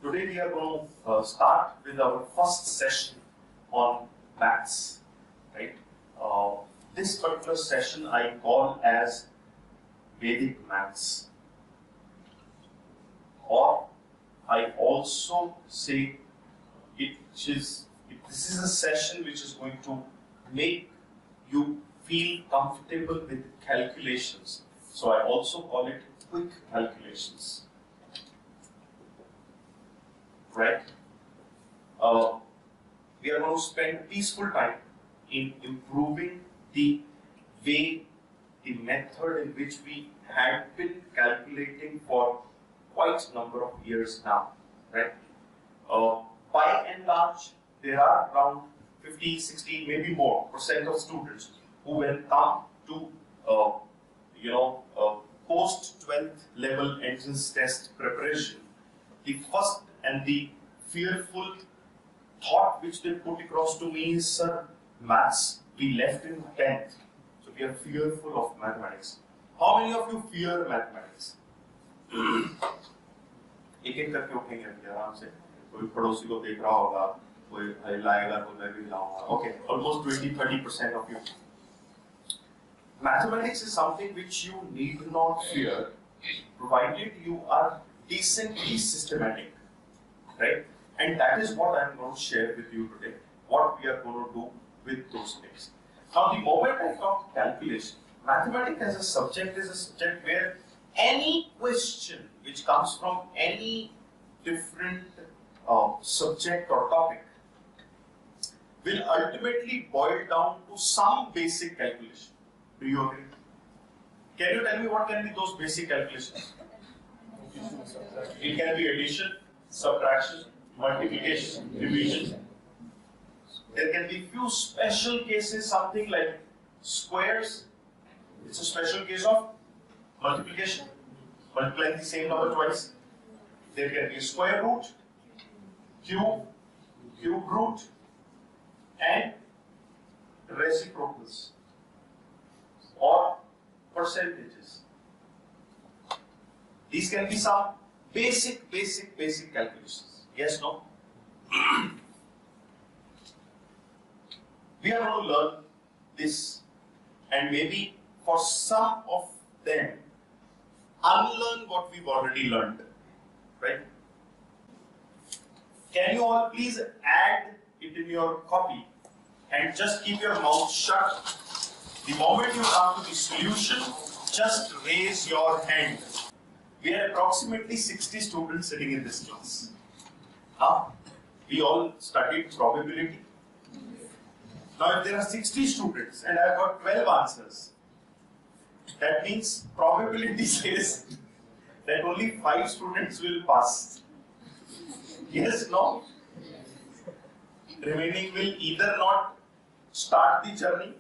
Today we are going to start with our first session on maths, right? This particular session I call as Vedic maths, or I also say this is a session which is going to make you feel comfortable with calculations. So I also call it quick calculations. Right? We are going to spend peaceful time in improving the way, the method in which we had been calculating for quite a number of years now. Right? By and large, there are around 50, 60, maybe more % of students who will come to post 12th level entrance test preparation. The first and the fearful thought which they put across to me is, sir, maths we left in 10th, so we are fearful of mathematics. How many of you fear mathematics? एक एक करके उठेंगे अभी आराम से, कोई पड़ोसी को देख रहा होगा, कोई हिलाएगा, कोई मैं भी हिलाऊंगा. Okay, almost 20-30% of you. Mathematics is something which you need not fear, provided you are decently systematic, right? And that is what I am going to share with you today, what we are going to do with those things. Now, the moment I talk calculation, mathematics as a subject is a subject where any question which comes from any different subject or topic will ultimately boil down to some basic calculation. Do you agree? Can you tell me what can be those basic calculations? It can be addition, subtraction, multiplication, division. There can be few special cases, something like squares. It's a special case of multiplication, multiplying the same number twice. There can be square root, cube root, and reciprocals or percentages. These can be some basic calculations. Yes, no? We are going to learn this, and maybe for some of them, unlearn what we've already learned. Right? Can you all please add it in your copy and just keep your mouth shut? The moment you come to the solution, just raise your hand. We are approximately 60 students sitting in this class. We all studied probability. Now, if there are 60 students and I have got 12 answers, that means probability says that only 5 students will pass. Yes, no? Remaining will either not start the journey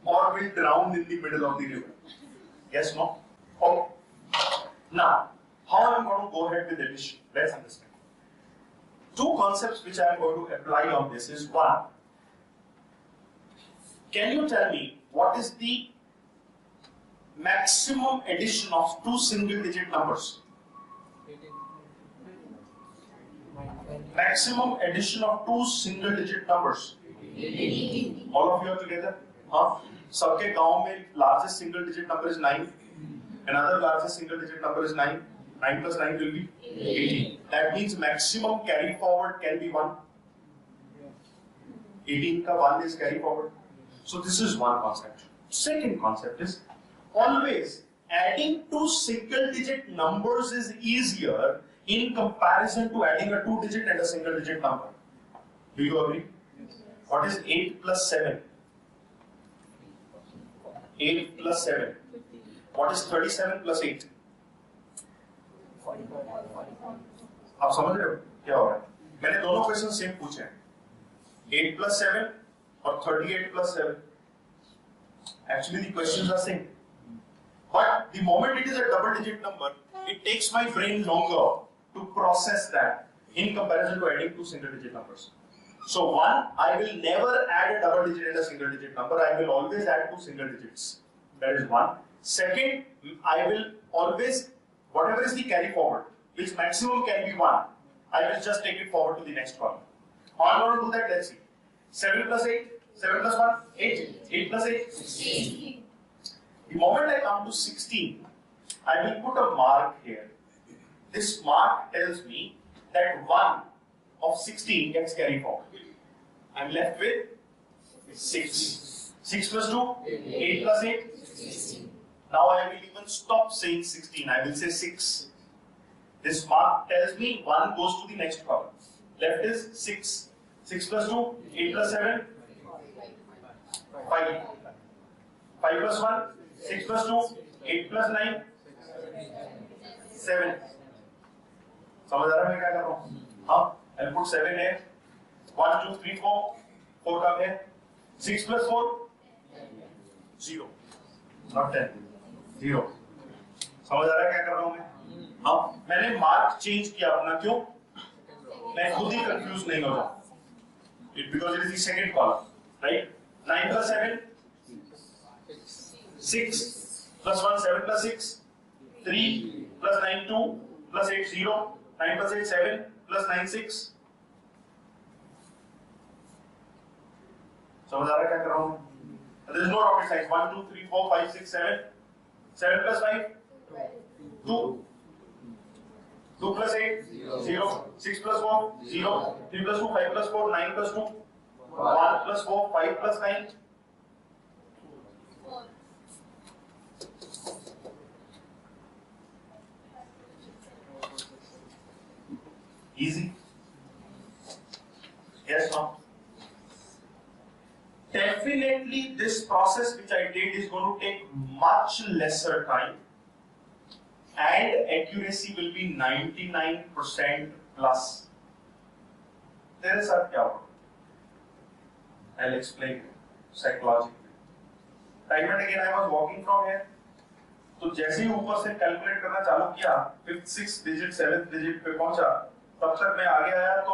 or will drown in the middle of the river. Yes, no? Okay. Now, how am I going to go ahead with addition? Let's understand. Two concepts which I am going to apply on this is, one, can you tell me what is the maximum addition of two single-digit numbers? Maximum addition of two single-digit numbers. All of you are together? सबके गांव में largest single-digit number is 9. Another largest single-digit number is 9. 9 plus 9 will be 18. That means maximum carry forward can be 1. 18 ka 1 is carry forward. So this is one concept. Second concept is, always adding two single-digit numbers is easier in comparison to adding a 2-digit and a single-digit number. Do you agree? What is 8 plus 7? 8 plus 7. What is 37 plus 8? आप समझ रहे हो क्या हो रहा है? मैंने दोनों क्वेश्चन सेम पूछे हैं. 8 plus 7 or 38 plus 7. Actually, the questions are same. But the moment it is a double-digit number, it takes my brain longer to process that in comparison to adding two single-digit numbers. So, one, I will never add a double-digit and a single-digit number. I will always add two single digits. That is one. Second, I will always, whatever is the carry forward, which maximum can be 1, I will just take it forward to the next column. How am I going to do that? Let's see. 7 plus 8, 7 plus 1, 8, 8 plus 8, 16. The moment I come to 16, I will put a mark here. This mark tells me that 1 of 16 gets carried forward. I am left with 6. 6 plus 2, 8 plus 8, 16. Now I will even stop saying 16, I will say 6. This mark tells me 1 goes to the next column. Left is 6. 6 plus 2, 8 plus 7, 5. 5 plus 1, 6 plus 2, 8 plus 9, 7. समझ आ रहा है मैं क्या कर रहा हूँ? हाँ, I'll put 7 here. 1, 2, 3, 4. 4 कब है? 6 plus 4, 0. Not 10. 0. समझ आ रहा है क्या कर रहा हूँ मैं? हाँ, मैंने मार्क चेंज किया अपना, क्यों? मैं खुद ही कंफ्यूज नहीं हो जाऊँ. Because it is the second column, right? 9 plus 7, 6 plus 1, 7 plus 6, 3 plus 9, 2 plus 8, 0. 9 plus 8, 7 plus 9, 6. समझ आ रहा है क्या कर रहा हूँ? There is no rocket science. 1, 2, 3, 4, 5, 6, 7. 7 plus 5, 2. 2 plus 8, 0. 6 plus 4, 0. 3 plus 2, 5 plus 4, 9 plus 2. 1 plus 4, 5 plus 9. Easy? Yes, no? Definitely this process which I did is going to take much lesser time and accuracy will be 99% plus. There is a doubt. I'll explain it psychologically. Time and again I was walking from here. तो जैसे ही ऊपर से calculate करना चालू किया, 5th 6th digit 7th digit पे पहुंचा, तब तक मैं आगे आया तो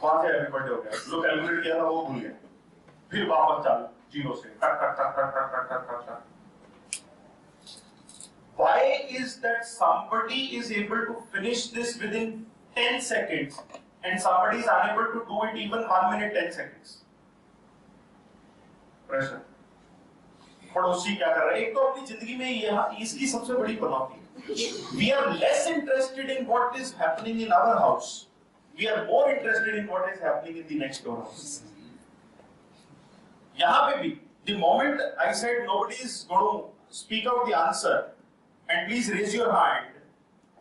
वहां से हैप्पी बर्थडे हो गया. जो कैलकुलेट किया था वो भूल गया. फिर वापस चालू जीरो से टक टक टक टक टक टक टक टक. Why is that somebody is able to finish this within 10 seconds and somebody is unable to do it even 1 minute 10 seconds? प्रश्न. पड़ोसी क्या कर रहा है? एक तो अपनी जिंदगी में ये इसकी सबसे बड़ी पनौती है. We are less interested in what is happening in our house. We are more interested in what is happening in the next door house. यहाँ पे भी, the moment I said nobody is going to speak out the answer, and please raise your hand.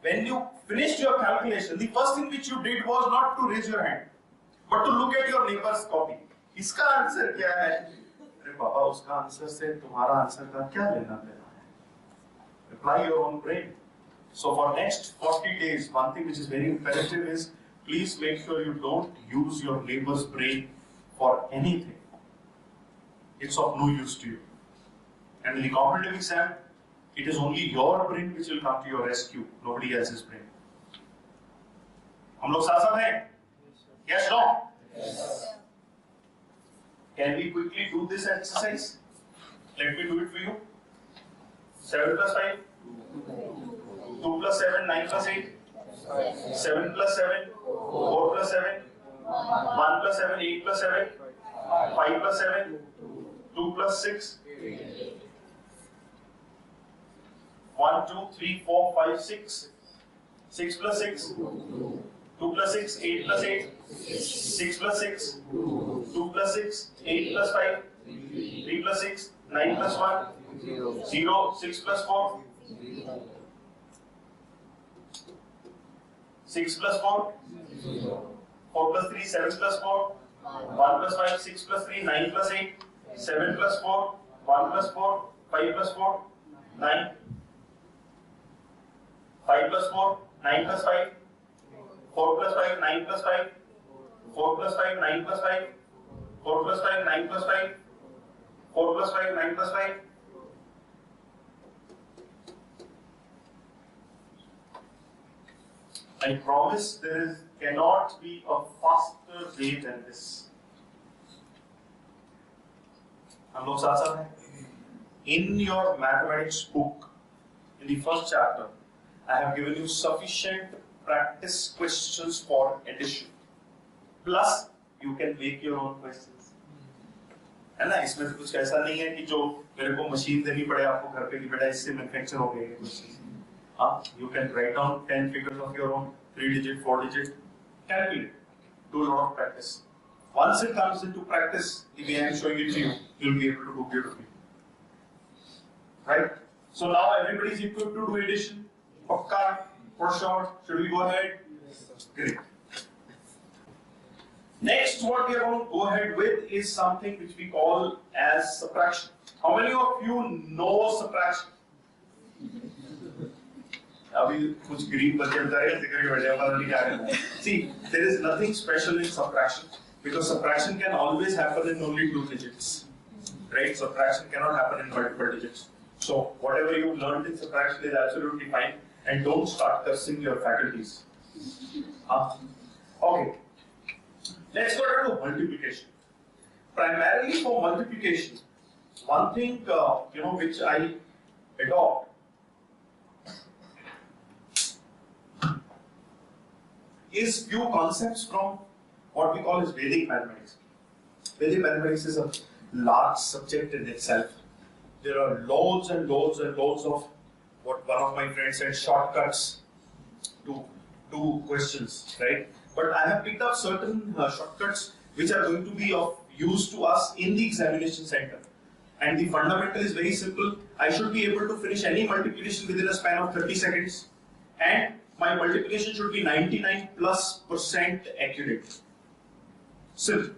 When you finished your calculation, the first thing which you did was not to raise your hand, but to look at your neighbor's copy. इसका answer क्या है? अरे बाबा, उसका answer से तुम्हारा answer का क्या लेना देना है? Apply your own brain. So for next 40 days, one thing which is very imperative is please make sure you don't use your neighbor's brain for anything. It's of no use to you. And in the competitive exam, it is only your brain which will come to your rescue, nobody else's brain. हम लोग साथ साथ हैं? Yes, no? Yes. Can we quickly do this exercise? Let me do it for you. 7 plus 5, 2 plus 7, 9 plus 8, 7 plus 7, 4 plus 7, 1 plus 7, 8 plus 7, 5 plus 7, 2 plus 6, 1, 2, 3, 4, 5, 6, 6 plus 6, 2 plus 6, 8 plus 8, 6 plus 6, 2 plus 6, 8 plus 5, 3 plus 6, 9 plus 1, 0, 6 plus 4, 6 plus 4, 4 plus 3, 7 plus 4, 1 plus 5, 6 plus 3, 9 plus 8, 7 plus 4, 1 plus 4, 5 plus 4, 9, 5 plus 4, 9 plus 5, 4 plus 5, 9 plus 5, 4 plus 5, 9 plus 5, 4 plus 5, 9 plus 5, 4 plus 5, 9 plus 5. I promise cannot be a faster way than this. हम लोग साथ साथ हैं. In your mathematics book, in the first chapter, I have given you sufficient practice questions for addition. Plus, you can make your own questions. है ना, इसमें तो कुछ ऐसा नहीं है कि जो मेरे को मशीन देनी पड़े आपको घर पे कि बेटा इससे मैन्युफैक्चर हो गए क्वेश्चन. हाँ, you can write down 10 figures of your own, 3-digit, 4-digit, calculate. Do a lot of practice. Once it comes into practice, the way I am showing it to you, you'll be able to do beautifully. Right? So now everybody is equipped to do addition. Pakka, for sure. Should we go ahead? Great. Next, what we are going to go ahead with is something which we call as subtraction. How many of you know subtraction? See, there is nothing special in subtraction because subtraction can always happen in only 2 digits. Right? Subtraction cannot happen in multiple digits. So, whatever you learned in subtraction is absolutely fine, and don't start cursing your faculties. Okay. Let's go to multiplication. Primarily for multiplication, one thing which I adopt is few concepts from what we call as Vedic mathematics. Vedic mathematics is a large subject in itself. There are loads and loads and loads of what one of my friends said shortcuts to questions, right? But I have picked up certain shortcuts which are going to be of use to us in the examination center. And the fundamental is very simple. I should be able to finish any multiplication within a span of 30 seconds. And my multiplication should be 99+% accurate. Simple.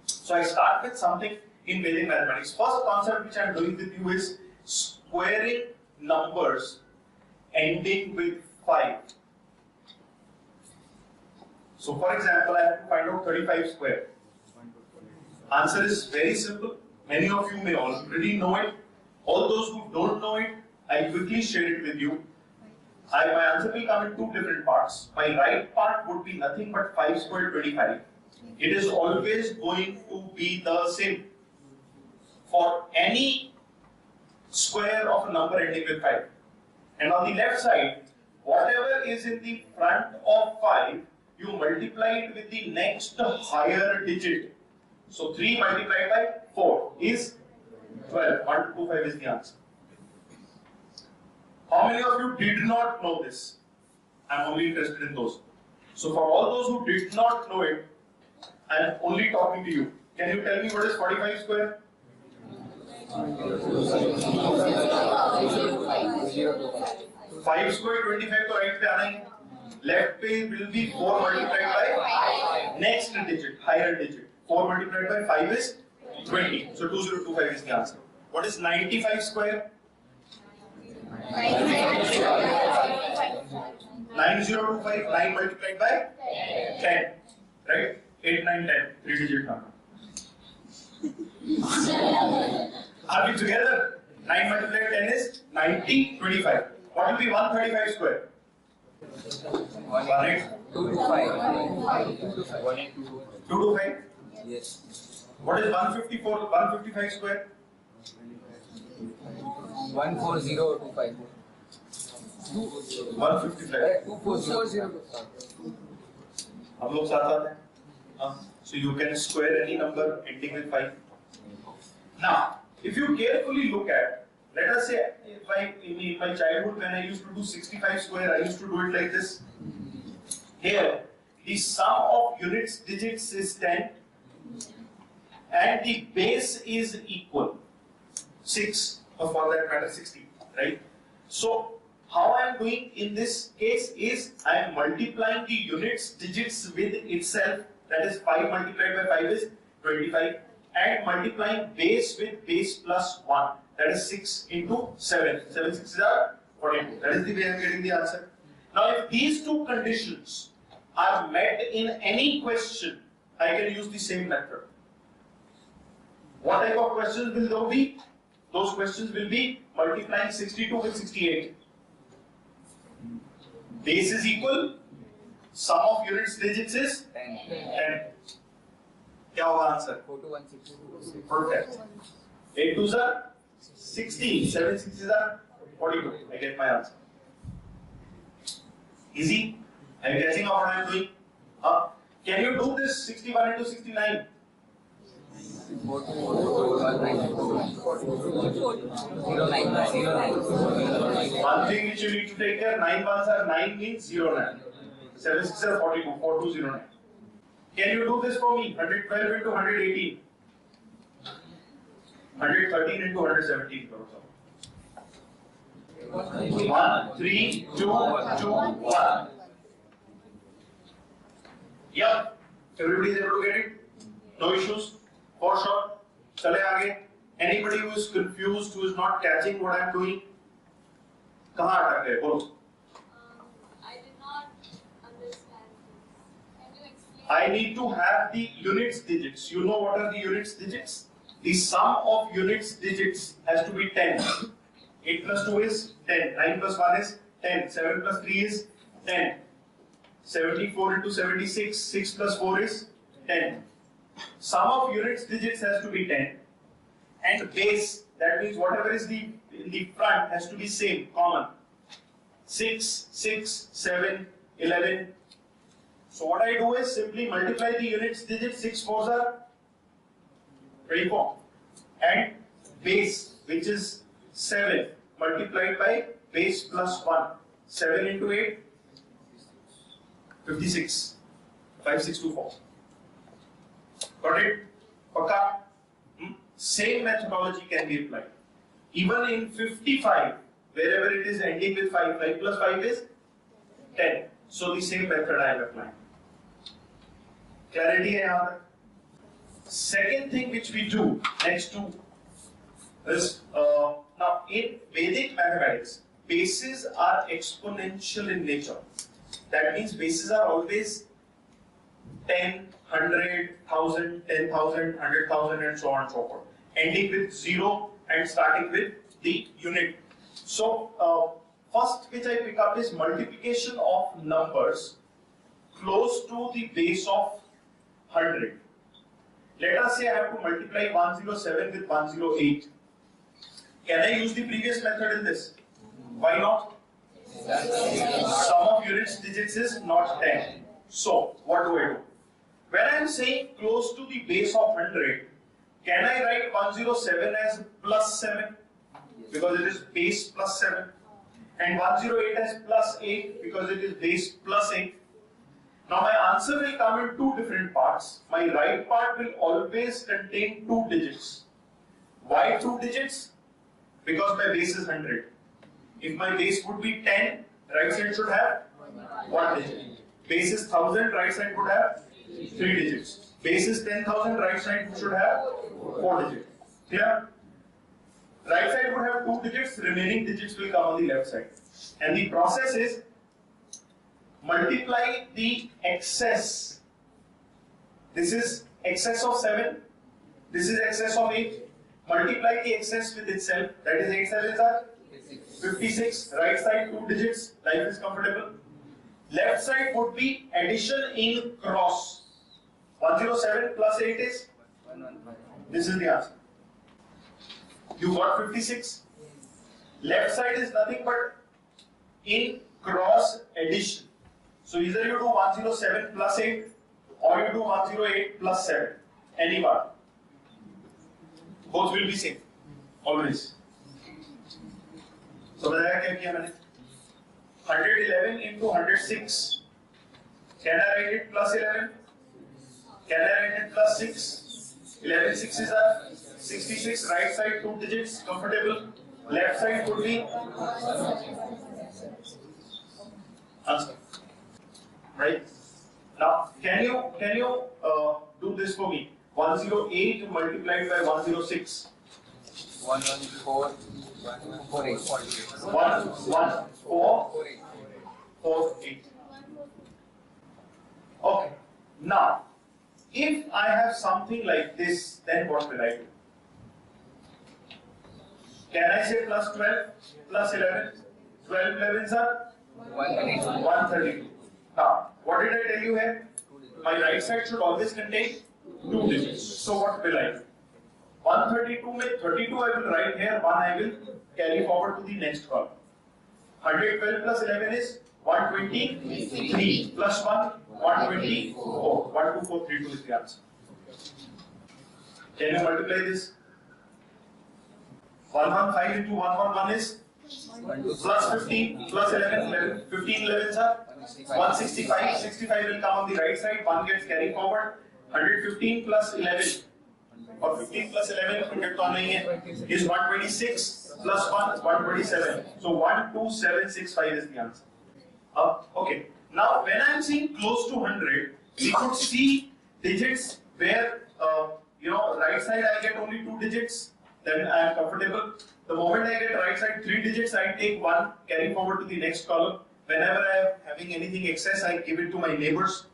So I start with something in Vedic mathematics. First concept which I am doing with you is squaring numbers ending with 5. So for example, I have to find out 35 square. Answer is very simple. Many of you may already know it. All those who don't know it, I quickly share it with you. My answer will come in 2 different parts. My right part would be nothing but 5 squared 25. It is always going to be the same. For any square of a number ending with 5. And on the left side, whatever is in the front of 5, you multiply it with the next higher digit. So 3 multiplied by 4 is 12. 1225 is the answer. How many of you did not know this? I am only interested in those. So for all those who did not know it, I am only talking to you. Can you tell me what is 45 square? 5 square 25 तो right पे आना ही. Left पे will be 4 multiplied by next digit, higher digit. 4 multiplied by 5 is 20. So 2025 is the answer. What is 95 square? 9025. 9 multiplied by 10. Right? 8, 9, 10. 3 digit number. Are we together? 9 multiplied 10 is 90, 25. What will be 135 square? 225. Yes. What is 155 square? 14025. 155. 24025. हम लोग साथ आते हैं. So you can square any number ending with 5. Now, if you carefully look at, let us say, in my childhood when I used to do 65 square, I used to do it like this. Here, the sum of units digits is 10 and the base is equal 6, or for that matter 60, right? So, how I am doing in this case is I am multiplying the units digits with itself, that is 5 multiplied by 5 is 25, and multiplying base with base plus 1, that is 6 into 7. 7 6 are 42. That is the way I am getting the answer. Now, if these two conditions are met in any question, I can use the same method. What type of questions will those be? Those questions will be multiplying 62 with 68. Base is equal, sum of units digits is 10. 10. क्या होगा answer? 4216. Perfect. 8 2s are 16. 7 6s are 42. I get my answer. Easy? Are you catching up what I am doing? Can you do this 61 into 69? 09. One thing which you need to take care, 9 ones are 9 means 09. 7 6 are 42, 4209. Can you do this for me? 112 into 118. 113 into 117. 1, 3, 2, 2, 1. Yep. Everybody is able to get it? No issues? For sure. Chale aage. Anybody who is confused, who is not catching what I am doing? Kahan atak hai? Bolo. I did not understand this. Can you explain? I need to have the units digits. You know what are the units digits? The sum of units digits has to be 10. 8 plus 2 is 10. 9 plus 1 is 10. 7 plus 3 is 10. 74 into 76. 6 plus 4 is 10. Sum of units digits has to be 10. And base, that means whatever is in the front has to be same, common. 6, 6, 7, 11. So what I do is simply multiply the units digits. 6 4s are 24. And base, which is 7, multiplied by base plus 1. 7 into 8, 56. 5624. Got it? Paka? Same methodology can be applied. Even in 55, wherever it is ending with 5, 5 plus 5 is 10. So the same method I am applying. Clarity hai yahan tak? Second thing which we do next to is now in Vedic mathematics, bases are exponential in nature. That means bases are always 10, 100, 1000, 10,000, 100,000 and so on and so forth. Ending with 0 and starting with the unit. So first which I pick up is multiplication of numbers close to the base of 100. Let us say I have to multiply 107 with 108. Can I use the previous method in this? Why not? Sum of units digits is not 10. So, what do I do? When I am saying close to the base of 100, can I write 107 as plus 7? Because it is base plus 7. And 108 as plus 8 because it is base plus 8. Now my answer will come in two different parts. My right part will always contain 2 digits. Why 2 digits? Because my base is 100. If my base would be 10, right side should have 1 digit. Base is 1000, right side would have 3 digits. Base is 10,000, right side should have 4 digits. Clear? Right side would have 2 digits, remaining digits will come on the left side. And the process is multiply the excess. This is excess of 7. This is excess of 8. Multiply the excess with itself. That is 8 sevens are 56. Right side 2 digits. Life is comfortable. Left side would be addition in cross. 107 plus 8 is? This is the answer. You got 56. Left side is nothing but in cross addition. So either you do 107 plus 8 or you do 108 plus 7. Any one. Both will be same. Always. So बताया क्या किया मैंने? 111 into 106. Can I write it plus 11? Can I write it plus 6? 11 6s are 66. Right side 2 digits. Comfortable. Left side would be answer. Right? Now, can you do this for me? 108 multiplied by 106. 114. 11448. Okay. Now, if I have something like this, then what will I do? Can I say plus 12, plus 11? 12 11s are 132. Now, what did I tell you here? My right side should always contain 2 digits. So what will I do? 132 में 32 I will write here, 1 I will carry forward to the next column. 112 plus 11 is 123 plus 1, 124. 12432 is the answer. Can you multiply this? 115 into 111 is plus 15 plus 11, 15 11s are 165. 65 will come on the right side, 1 gets carried forward. 115 plus 11 or 15 plus 11 is 126 plus 1 127. So 12765 is the answer. Okay. Now when I am saying close to 100, we could see digits where right side I get only 2 digits, then I am comfortable. The moment I get right side 3 digits, I take 1, carry forward to the next column. Whenever I am having anything excess, I give it to my neighbors.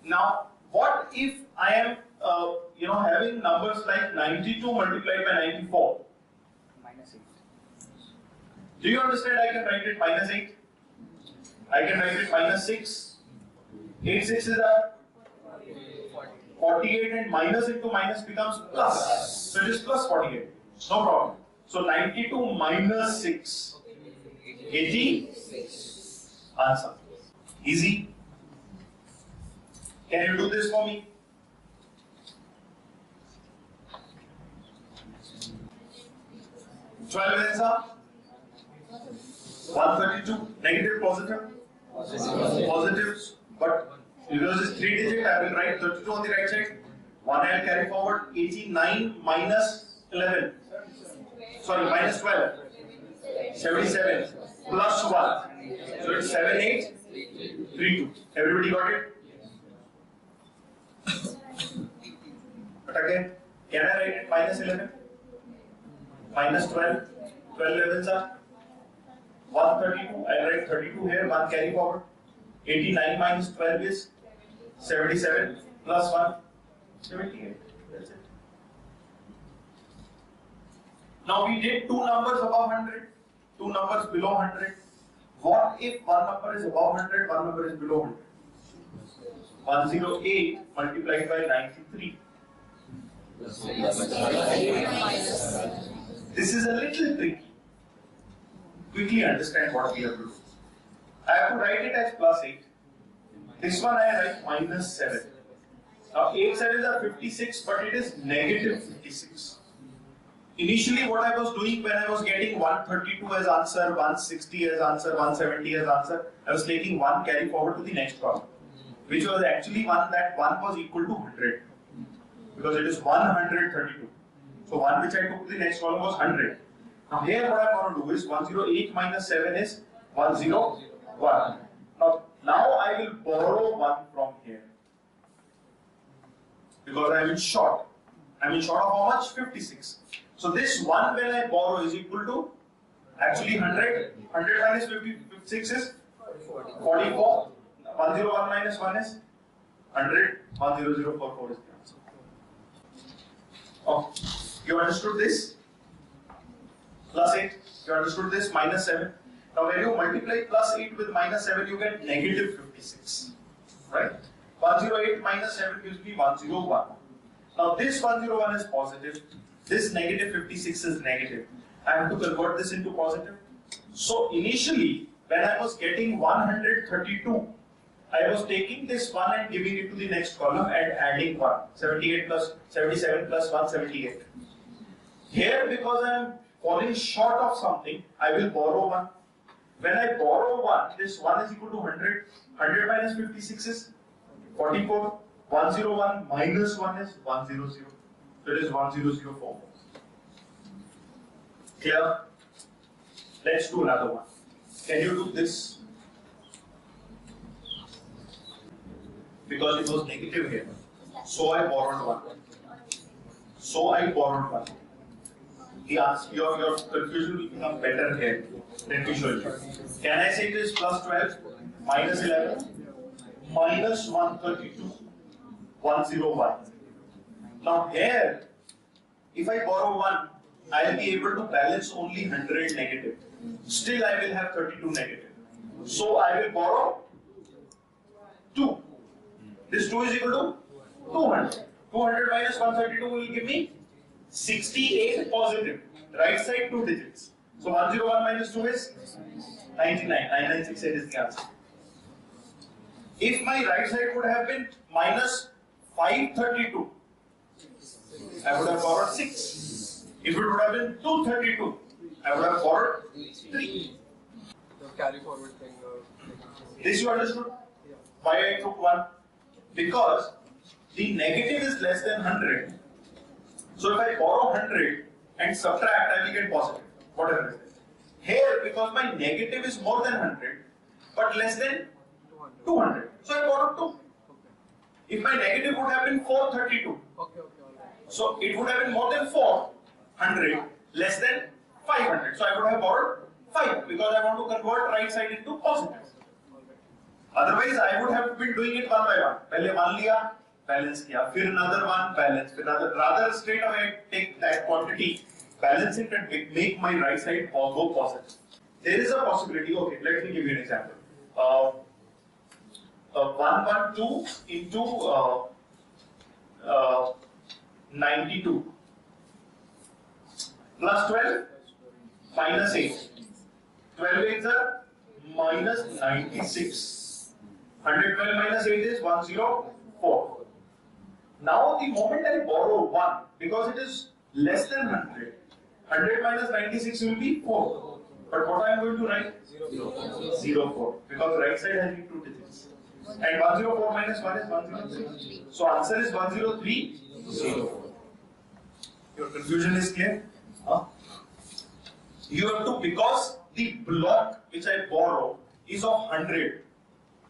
Now, what if I am having numbers like 92 multiplied by 94? Minus 8. Do you understand? I can write it minus 8. I can write it minus 6. 8 6s are 48 and minus into minus becomes plus. So it is plus 48. No problem. So 92 minus 6. 86. Answer. Easy. Can you do this for me? Twelve answer. 132. Negative, positive? Positives. But because it's 3 digit, I will write 32 on the right side. 1 I'll carry forward. 89 minus 11. Sorry, minus 12. 77 plus 1. So it's 7832. Everybody got it? But again, can I write it minus 11? Minus 12. 12 11s are 132. I'll write 32 here. 1 carry forward. 89 minus 12 is 77 plus 1. 78. That's it. Now we did 2 numbers above 100, 2 numbers below 100. What if one number is above 100, one number is below 100? 108 multiplied by 93. This is a little tricky. Quickly understand what we have to do. I have to write it as plus 8. This one I write minus 7. Now 8 7s are 56, but it is negative 56. Initially what I was doing when I was getting 132 as answer, 160 as answer, 170 as answer, I was taking 1 carry forward to the next column, which was actually one that 1 was equal to 100, because it is 132. So 1 which I took to the next column was 100. Now here what I want to do is 108 minus 7 is 101. Now I will borrow 1 from here, because I am in short. I am in short of how much? 56. So this 1 when I borrow is equal to actually 100. 100 minus 56 is 44. 101 minus 1 is 100. 10044 is the answer. Oh, you understood this? Plus 8. You understood this? Minus 7. Now when you multiply plus 8 with minus 7, you get negative 56. Right? 108 minus 7 gives me 101. Now this 101 is positive. This negative 56 is negative. I have to convert this into positive. So initially, when I was getting 132, I was taking this 1 and giving it to the next column and adding 1. 78 plus 77 plus 178. Here, because I am falling short of something, I will borrow 1. When I borrow 1, this 1 is equal to 100. 100 minus 56 is 44. 101 minus 1 is 100. So it is 10044. Clear? Let's do another one. Can you do this? Because it was negative here. So I borrowed 1. The answer, your confusion will become better here. Let me show you. Can I say this plus 12 minus 11 minus 132 101. Now here, if I borrow 1, I will be able to balance only 100 negative. Still I will have 32 negative. So I will borrow 2. This 2 is equal to 200. 200 minus 132 will give me 68 positive. Right side 2 digits. So 101 minus 2 is 99. 9968 is the answer. If my right side would have been minus 532, I would have borrowed 6. If it would have been 232, I would have borrowed 3. The carry forward thing. This you understood? Why I took 1? Because the negative is less than 100. So if I borrow 100 and subtract, I will get positive, whatever it is. Here, because my negative is more than 100, but less than 200. So I borrowed 2. If my negative would have been 432, so it would have been more than 400, less than 500. So I would have borrowed 5 because I want to convert right side into positive. Otherwise, I would have been doing it one by one. पहले 1 लिया, balance किया, फिर another 1, balance, फिर another. Rather, straight away take that quantity, balance it, and make my right side go positive. There is a possibility. Okay, let me give you an example. 112 into 92 plus 12 minus 8. 12 8s are minus 96. 112 minus 8 is 104. Now the moment I borrow 1, because it is less than 100, 100 minus 96 will be 4. But what I am going to write? 04. Because right side has 2 digits. And 104 minus 1 is 103. So answer is 103, 04. Your confusion is clear? Huh? You have to, because the block which I borrow is of 100.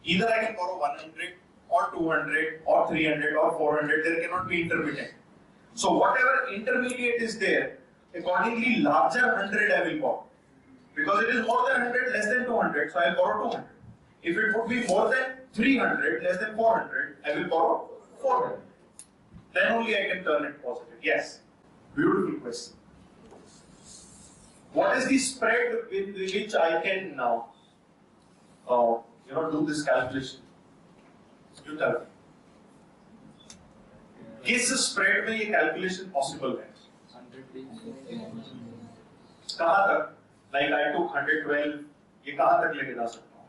Either I can borrow 100 or 200 or 300 or 400. There cannot be intermediate. So whatever intermediate is there, accordingly larger 100 I will borrow. Because it is more than 100, less than 200, so I will borrow 200. If it would be more than 300, less than 400, I will borrow 400. Then only I can turn it positive. Yes. Beautiful question. What is the spread with which I can now do this calculation? You tell me. किस spread में ये calculation possible है? 100 कहाँ तक? Like I took 112. ये कहाँ तक लेके जा सकता हूँ?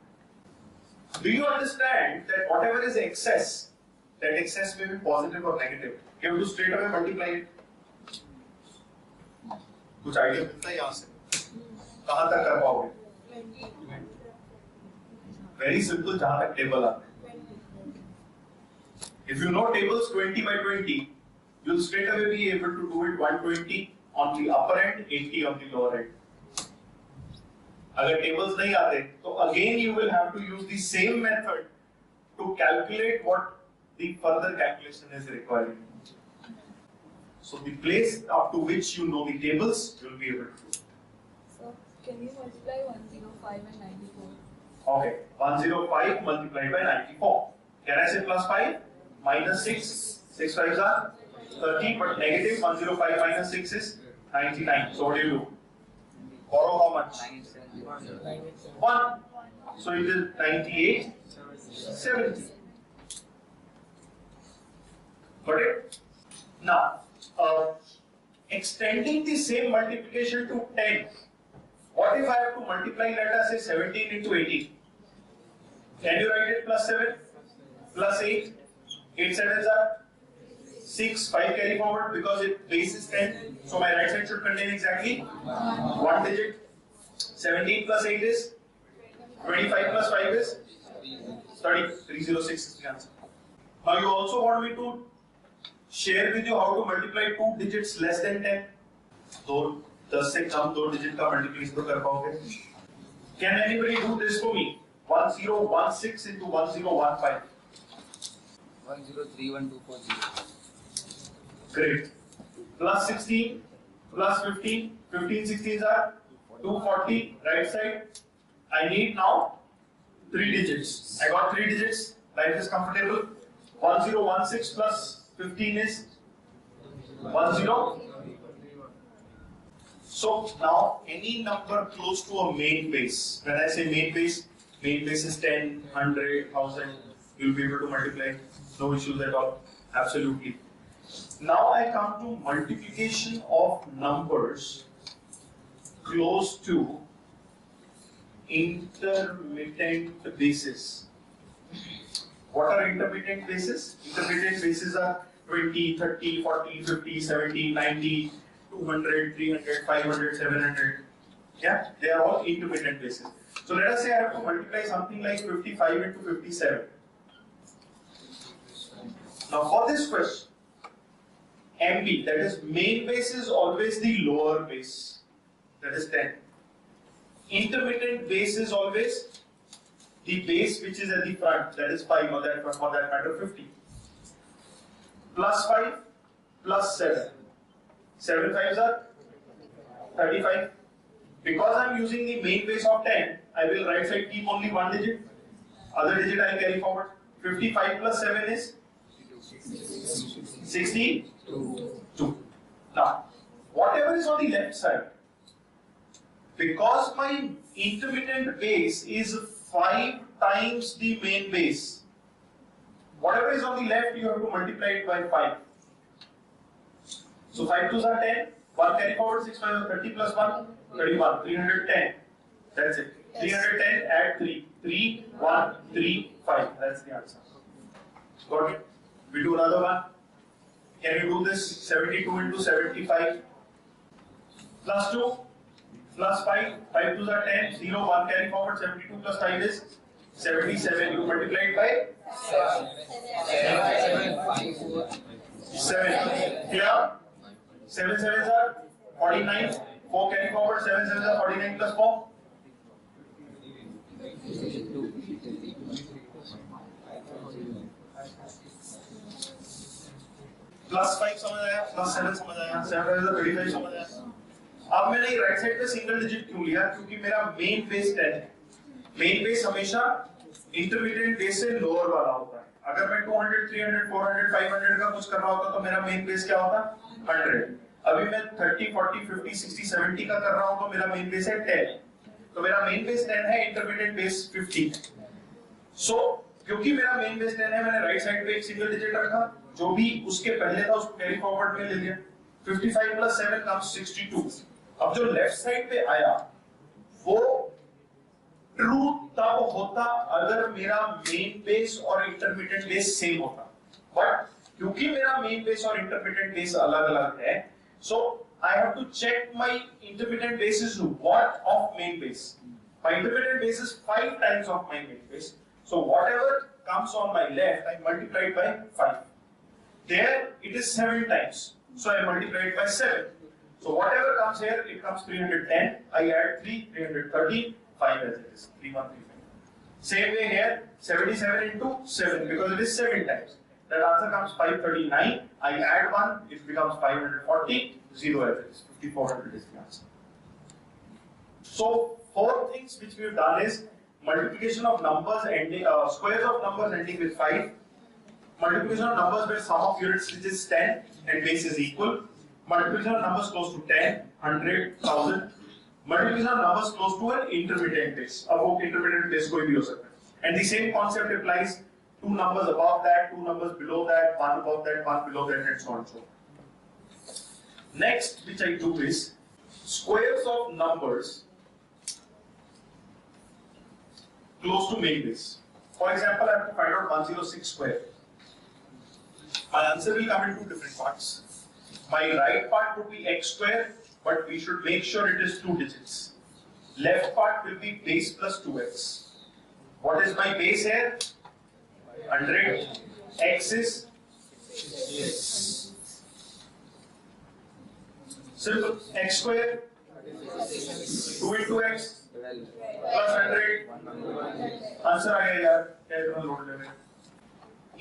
Do you understand that whatever is excess, that excess may be positive or negative? You have to straight away multiply it. कुछ idea मिलता है यहाँ से? कहाँ तक कर पाओगे? Very simple, जहाँ तक table आते हैं. If you know tables 20 by 20, you'll straight away be able to do it 120 on the upper end, 80 on the lower end. अगर tables नहीं आते, तो again you will have to use the same method to calculate what the further calculation is required. So the place up to which you know the tables, you will be able to do. So can you multiply 105 and 94? Okay, 105 multiplied by 94. Can I say plus 5? Minus 6. 6 5s are 30, but negative 105 minus 6 is 99. So what do you do? Borrow how much? 1. So it is 98, 70. Got it? Now, extending the same multiplication to 10. What if I have to multiply, let us say 17 into 18? Can you write it plus 7? Plus 8? 8 7s are 6, 5 carry forward because it base is 10. So my right side should contain exactly 1 digit. 17 plus 8 is 25 plus 5 is 30. 306 is the answer. Now you also want me to share with you how to multiply 2 digits less than 10. So 10 से कम 2 digit का multiplication तो कर पाओगे? Can anybody do this for me? 1016 into 1015. 1031240. Great. Plus 16, plus 15, 15 16s are 240, right side. I need now 3 digits. I got 3 digits. Life is comfortable. 1016 plus 15 is 10. So now any number close to a main base. When I say main base is 10, 100, 1000. You'll be able to multiply. No issues at all. Absolutely. Now I come to multiplication of numbers close to intermittent bases. What are intermittent bases? Intermittent bases are 20, 30, 40, 50, 70, 90, 200, 300, 500, 700. Yeah, they are all intermittent bases. So let us say I have to multiply something like 55 into 57. Now for this question, MB, that is main base, is always the lower base, that is 10. Intermittent base is always the base which is at the front, that is 5, or that for that matter 50. Plus 5 plus 7. 7 5s are 35. Because I am using the main base of 10, I will right side keep only one digit. Other digit I will carry forward. 55 plus 7 is 62. Now, whatever is on the left side, because my intermittent base is 5 times the main base, whatever is on the left you have to multiply it by 5. So 5 2s are 10, 1 carry forward, 6 5 are 30 plus 1, 31, 310. That's it. 310 add 3. 3, 1, 3, 5. That's the answer. Got it? We do another one. Can you do this? 72 into 75 plus 2 plus 5. 5 2s are 10, 0, 1 carry forward, 72 plus 5 is 77. You multiply it by 7. Clear? 7 7s are 49. 4 carry forward, 7 7s are 49 plus 4. Plus 5 समझ आया, plus 7 समझ आया, 7 is 35 समझ आया. अब मैंने right side पे single digit क्यों लिया? क्योंकि मेरा मेन बेस 10 है. मेन बेस हमेशा इंटरमीडिएट बेस से लोअर वाला होता है. अगर मैं 200, 300, 400, 500 का कुछ कर रहा होता तो मेरा मेन बेस क्या होता? 100. अभी मैं 30, 40, 50, 60, 70 का कर रहा हूं तो मेरा मेन बेस है 10. तो मेरा मेन बेस 10 है, इंटरमीडिएट बेस 50. सो क्योंकि मेरा मेन बेस 10 है, मैंने राइट साइड पे एक सिंगल डिजिट रखा, जो भी उसके पहले था उसको कैरी फॉरवर्ड में ले लिया. 55 plus 7 comes 62. अब जो लेफ्ट साइड पे आया वो ट्रू तब होता अगर मेरा मेन बेस और इंटरमीडिएट बेस सेम होता. बट क्योंकि मेरा मेन बेस और इंटरमीडिएट बेस अलग अलग है, so I have to check my intermittent base is what of main base. My intermittent base is 5 times of my main base. So whatever comes on my left, I multiply it by 5. There it is 7 times. So I multiply it by 7. So whatever comes here, it comes 310. I add 3, 330, 5 as it is. 3135. Same way here, 77 into 7 because it is 7 times. That answer comes 539. I add 1, it becomes 540. 0 as it is. 5400 is the answer. So 4 things which we have done is multiplication of numbers ending, squares of numbers ending with 5. Multiplication of numbers where sum of units is 10 and base is equal. Multiplication of numbers close to 10, 100, 1000. Multiplication of numbers close to an intermediate base. अब वो intermediate base कोई भी हो सकता है. And the same concept applies 2 numbers above that, 2 numbers below that, 1 above that, 1 below that, and so on and so on. Next, which I do is squares of numbers close to main base. For example, I have to find out 106 square. My answer will come in 2 different parts. My right part would be x square, but we should make sure it is 2 digits. Left part will be base plus 2x. What is my base here? 100. X is simple. X square 2 into x plus 100. Answer आ गया यार. क्या इतना load ले रहे हैं?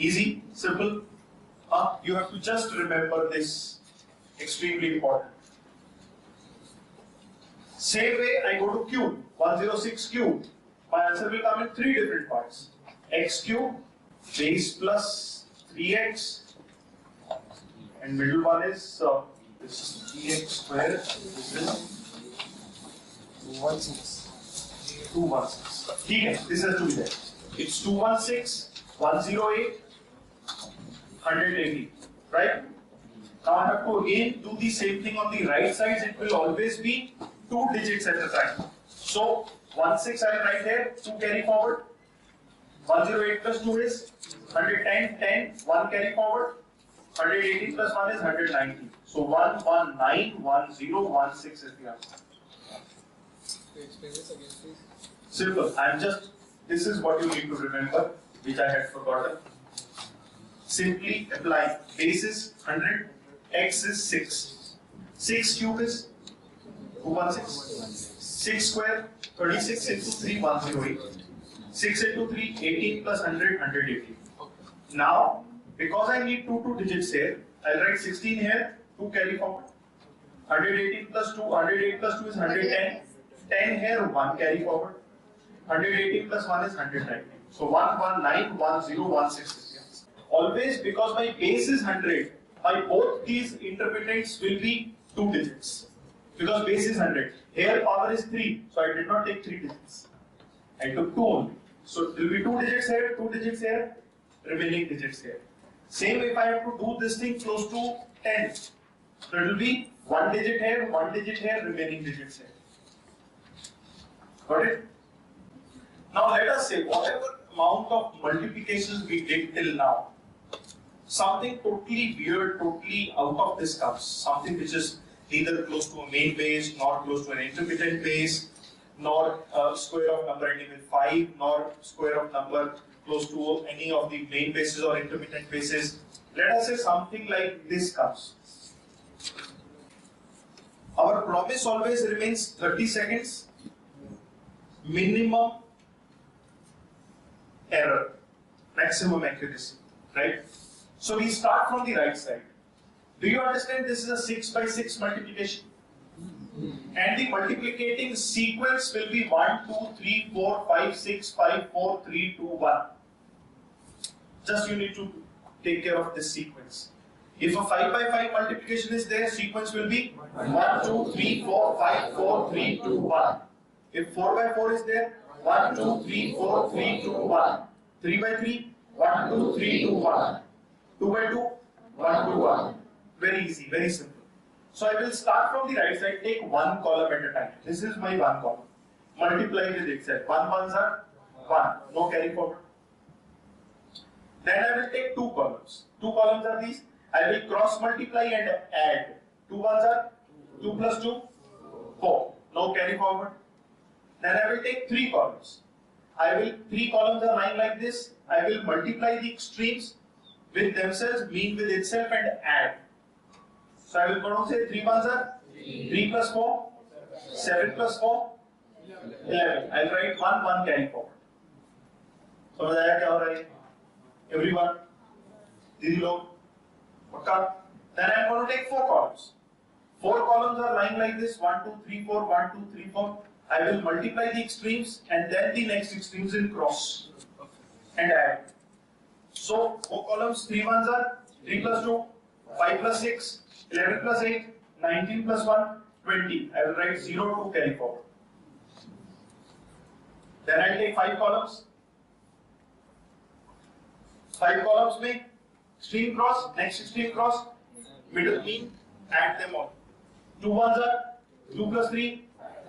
Easy, simple. You have to just remember this. Extremely important. Same way I go to cube. 106 cube. My answer will come in 3 different parts. X cube, base plus 3x, and middle one is this is 3x square. This is 216. 216. ठीक है. This has to be there. It's 216, 108, 180. Right? Now I have to again do the same thing on the right side. It will always be 2 digits at a time. So 16 I will write here, 2 carry forward. 108 plus 2 is 110, 10, 1 carry forward. 118 plus 1 is 190. So 1191016 is the answer. Explain this again, please. Simple. This is what you need to remember, which I had forgotten. Simply apply base is 100, x is 6. 6 cube is 216. 6 square, 36 into 3, 108. 6 into 3, 18 plus 100, 180. Now, because I need two digits here, I'll write 16 here, 2 carry forward. 118 plus 2, 108 plus 2 is 110. 10 here, 1 carry forward. 118 plus 1 is 190. So 1191016 is the answer. Always, because my base is 100, my both these interpretants will be 2 digits. Because base is 100. Here power is 3, so I did not take 3 digits. I took 2 only. So it will be 2 digits here, 2 digits here, remaining digits here. Same if I have to do this thing close to 10. So it will be 1 digit here, 1 digit here, remaining digits here. Got it? Now let us say whatever amount of multiplications we did till now, something totally weird, totally out of this comes. Something which is neither close to a main base, nor close to an intermittent base, nor square of number ending with 5, nor square of number close to any of the main bases or intermittent bases. Let us say something like this comes. Our promise always remains 30 seconds, minimum error, maximum accuracy, right? So we start from the right side. Do you understand this is a 6 by 6 multiplication? And the multiplicating sequence will be 1, 2, 3, 4, 5, 6, 5, 4, 3, 2, 1. Just you need to take care of this sequence. If a 5 by 5 multiplication is there, sequence will be 1, 2, 3, 4, 5, 4, 3, 2, 1. If 4 by 4 is there, 1, 2, 3, 4, 3, 2, 1. 3 by 3, 1, 2, 3, 2, 1. 2 by 2, 1, 2, 1. Very easy, very simple. So I will start from the right side, take one column at a time. This is my one column. Multiply with itself. 1 ones are 1. No carry forward. Then I will take 2 columns. 2 columns are these. I will cross multiply and add. 2 ones are 2 plus 2, 4. No carry forward. Then I will take 3 columns. 3 columns are lying like this. I will multiply the extremes with themselves, mean with itself, and add. So I will go to say 3 ones are 3 plus 4, 7 plus 4, 11. I will write 1 carry forward. समझ आया क्या हो रहा है? Everyone, दीदी लोग, पक्का? Then I am going to take 4 columns. 4 columns are lying like this: 1, 2, 3, 4, 1, 2, 3, 4. I will multiply the extremes and then the next extremes in cross and add. So 4 columns, 3 ones are 3 plus 2, 5 plus 6, 11 plus 8, 19 plus 1, 20. I will write 0 to carry forward. Then I will take 5 columns. 5 columns में extreme cross, next extreme cross, middle mean, add them all. 2 ones are 2 plus 3,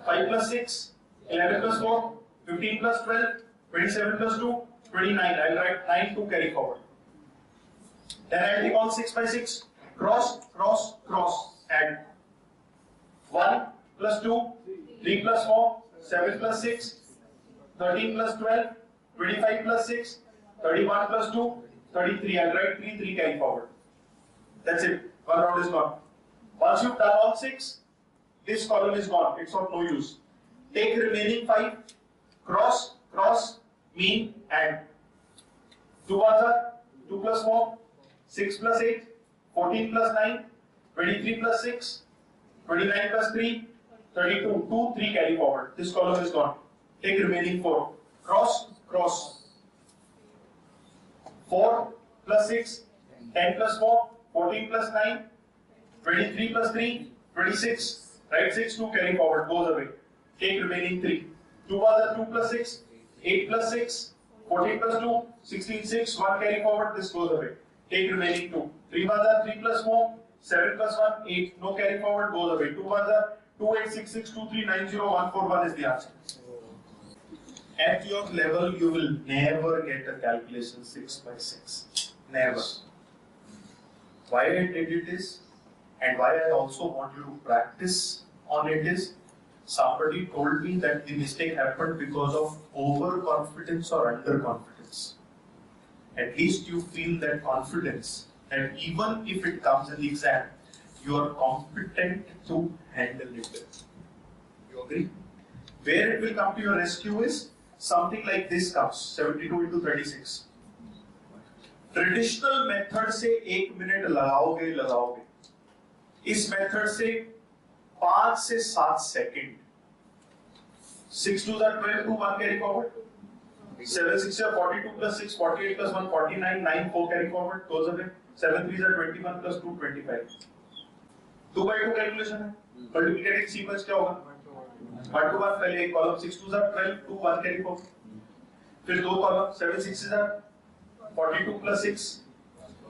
5 plus 6, 11 plus 4, 15 plus 12, 27 plus 2, 29. I will write 9 to carry forward. Then I will take all 6 by 6, cross, cross, cross, add. 1 plus 2, 3 plus 4, 7 plus 6, 13 plus 12, 25 plus 6, 31 plus 2, 33. I will write 3, 3 carry forward. That's it. One round is gone. Once you've done all 6, this column is gone. It's of no use. Take remaining 5, cross, cross, mean, add. 2 ones are 2 plus 4, 6 plus 8, 14 plus 9, 23 plus 6, 29 plus 3, 32. 2, 3 carry forward. This column is gone. Take remaining 4. Cross, cross. 4 plus 6, 10 plus 4, 14 plus 9, 23 plus 3, 26. Right 6, 2 carry forward, goes away. Take remaining 3. 2 ones are 2 plus 6, 8 plus 6, 14 plus 2, 16, 6, 1 carry forward, this goes away. Take remaining 2. 3 ones are 3 plus 4, 7 plus 1, 8, no carry forward, goes away. 2 ones are 2, 8, 6, 6, 2, 3, 9, 0, 1, 4, 1 is the answer. at your level, you will never get a calculation 6 by 6. Never. Why I did it is, and why I also want you to practice on it is, somebody told me that the mistake happened because of overconfidence or underconfidence. At least you feel that confidence, that even if it comes in the exam, you are competent to handle it. You agree? Where it will come to your rescue is something like this comes, 72 into 36. Traditional method से 1 minute लगाओगे, इस method से 5 से 7 second. 6 2 are 12, 2 1 carry forward. 7 6 are 42 plus 6 48 plus 1 49 9 4 carry forward. Close again. 7 3 are 21 plus 2 25. 2 by 2 calculation है. Multiplicative sequence क्या होगा? 1 to 1 पहले एक कॉलम 6 2 are 12 2 1 कैरी फॉरवर्ड. फिर दो column 7 6 are 42 plus 6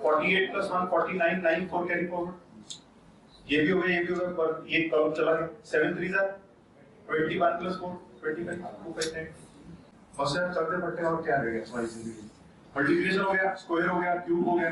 48 plus 1 49 9 4 carry forward. ये भी हो गया पर एक कॉलम चला गया. 7 3 are 21 plus 4 25 2 5 10. फर्स्ट चलते पड़ते और क्या रह गया हमारी जिंदगी. मल्टीप्लिकेशन हो गया, स्क्वायर हो गया, क्यूब हो गया.